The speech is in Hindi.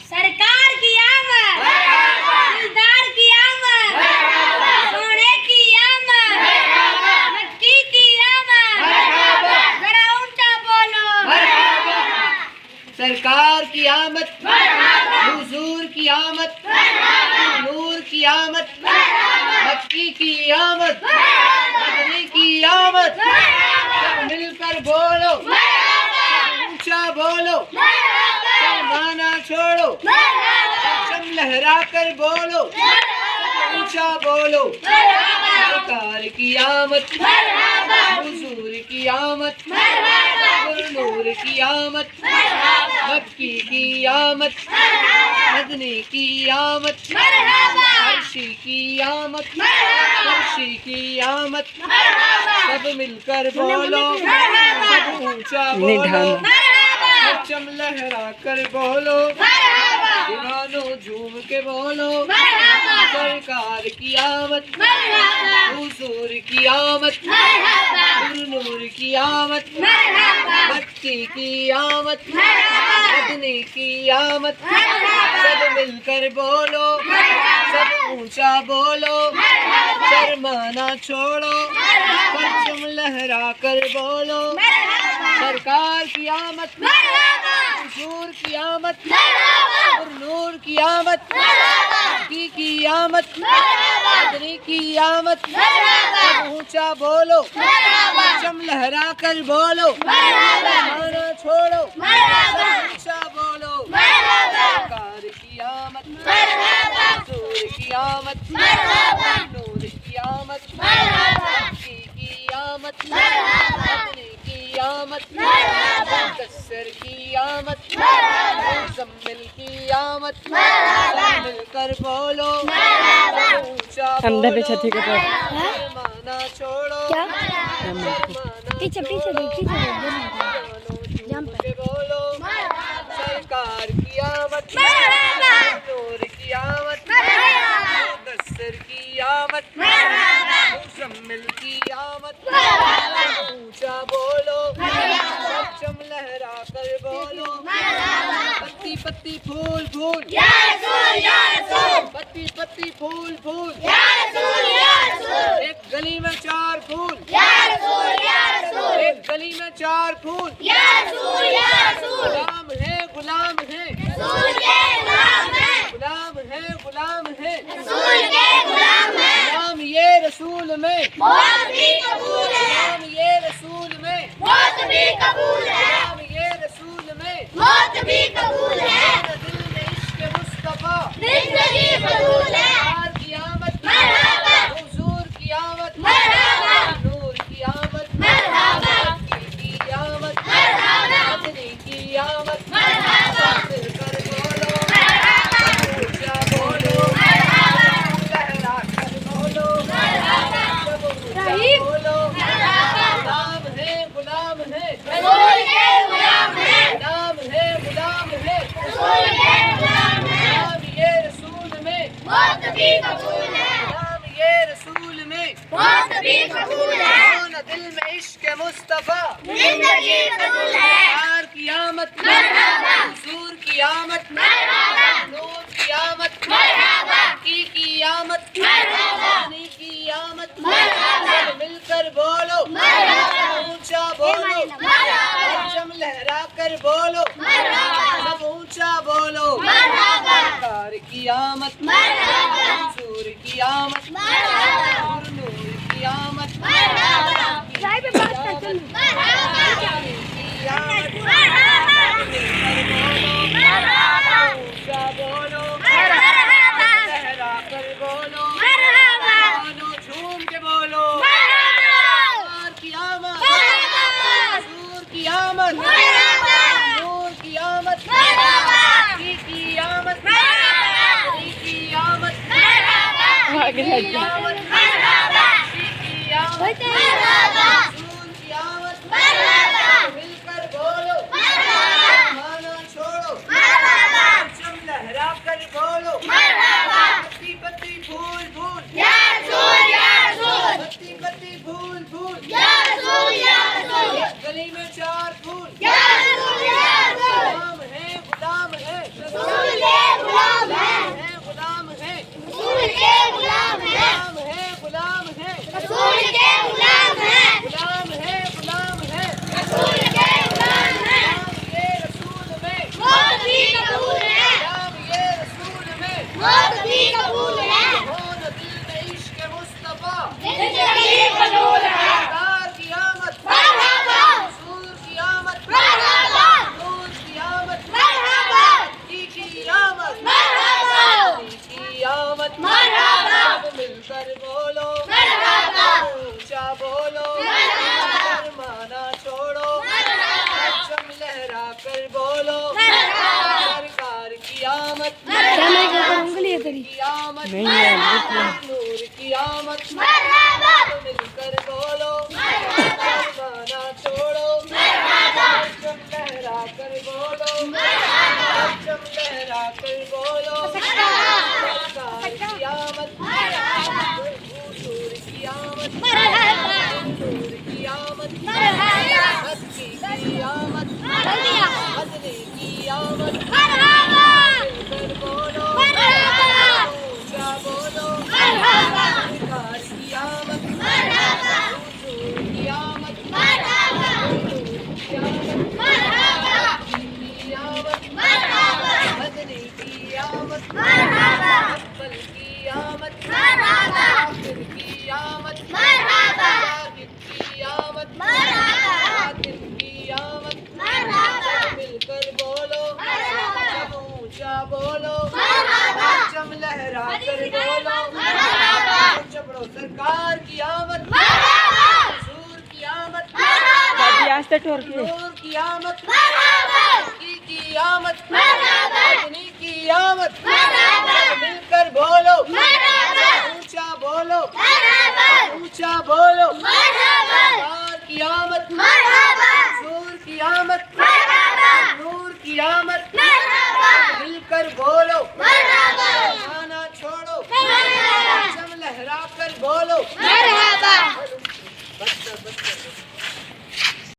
सरकार की आमद, दिलदार की आमद, सोने की आमद, मक्की की आमद, जरा ऊंचा बोलो। सरकार की आमद, हुजूर की आमद, नूर की आमद, मक्की की आमद, मदनी की आमद। सब मिलकर बोलो, ऊंचा बोलो, शर्माना छोड़ो, परचम लहरा कर बोलो, ऊंचा बोलो। सरकार की आमद, हुजूर की आमद, नूर की आमद, मक्की की आमद, मदनी की आमद, अर्शी की आमद, फर्शी की आमद। सब मिलकर बोलो, सब ऊंचा बोलो, परचम लहरा कर बोलो, दीवानों झूम के बोलो। सरकार की आमद, हुजूर की आमद, नूर की आमद, मक्की की आमद, मदनी की आमद। सब मिलकर बोलो, सब ऊंचा बोलो, शर्माना छोड़ो, परचम लहरा कर बोलो। सरकार की आमद, हुजूर की आमद, नूर की आमद, मक्की की आमद, मदनी की आमद। सब ऊंचा बोलो, परचम लहरा कर बोलो, शर्माना छोड़ो, ऊंचा बोलो। सरकार की आमद, हुजूर की आमद, नूर की आमद, मक्की की आमद, मदनी की आमद, मुदस्सिर की आमद, मुज़म्मिल की आमद। सब मिलकर बोलो, ऊंचा बोलो, शर्माना छोड़ो, पीछे पीछे बोलो। सरकार की आमद, नूर की आमद, मुदस्सिर की आमद, मुज़म्मिल की आमद। ऊंचा बोलो, परचम लहरा कर बोलो। पत्ती पत्ती फूल फूल, पत्ती पत्ती फूल फूल, एक गली में चार फूल, एक गली में चार फूल। गुलाम है, गुलाम है, गुलाम है, गुलाम है, गुलाम ये रसूल में, गुलाम ये रसूल में, गुलाम ये रसूल में, दिल में इश्क मुस्तफा, सरकार की आमद, हुजूर की आमद, नूर की आमद, मक्की की आमद, मदनी की आमद। मिलकर बोलो, ऊंचा बोलो, लहरा कर बोलो, सब ऊंचा बोलो। गुलाम है, गुलाम है, गुलाम है, गुलाम है, गुलाम ये रसूल में, गुलाम ये रसूल में, दिल में इश्क मुस्तफा, सरकार की आमद, हुजूर की आमद, नूर की आमद, मक्की की आमद, मदनी की आमद। सब मिलकर बोलो, ऊंचा बोलो, परचम लहरा कर बोलो, सब ऊंचा बोलो। सरकार की आमद, हुजूर की आमद, नूर की आमद, ऊंचा बोलो, लहरा कर बोलो, झूम के बोलो। सरकार की आमद, हुजूर की आमद, नूर की आमद, मक्की की आमद, मदनी की आमद, की आमद, की आमद, हुजूर की आमद। मिलकर बोलो, शर्माना छोड़ो, परचम लहरा कर बोलो। पत्ती पत्ती फूल फूल, पत्ती पत्ती फूल फूल, गली में चार फूल। गुलाम है, गुलाम है, रसूल के गुलाम हैं गुलाम है रसूल के गुलाम हैं ये रसूल में मौत भी कबूल है गुलाम ये रसूल में मौत भी कबूल है कौन दिल में इश्क मुस्तफा जिंदगी कबूल है सरकार की आमद मरहबा रसूल की आमद मरहबा नूर की आमद मरहबा की आमद मरहबा की आमद मरहबा सब मिलकर बोलो मरहबा ऊंचा बोलो मरहबा शर्माना छोड़ो मरहबा परचम लहरा कर बोलो मरहबा सरकार की आमद की आमद नूर की आमद मरहबा मिलकर बोलो मरहबा शर्माना छोड़ो मरहबा परचम लहरा कर बोलो मरहबा परचम लहरा कर बोलो सरकार की आमद नूर की आमद मरहबा नूर की आमद मरहबा मस्ती की आमद मरहबा मदनी की आमद मरहबा मिलकर बोलो मरहबा ऊंचा बोलो मरहबा सरकार की आमद मरहबा नूर की आमद मरहबा नूर की आमद मरहबा की आमद मरहबा मदनी की आमद मरहबा अव्वल की आमद मरहबा आखिर की आमद मरहबा साबित की आमद मरहबा बातिल की आमद मरहबा मिलकर बोलो मरहबा सब ऊंचा बोलो मरहबा परचम लहरा कर बोलो मरहबा चपड़ो सरकार की आमद मरहबा हुजूर की आमद मरहबा नूर की आमद मरहबा की आमद मरहबा मदनी की आमद मरहबा मिलकर बोलो मरहबा ऊंचा बोलो मरहबा ऊंचा बोलो मरहबा सरकार की आमद मरहबा हुजूर की आमद मरहबा नूर की आमद मरहबा मिलकर बोलो मरहबा आना छोड़ो मरहबा परचम लहरा कर बोलो मरहबा बस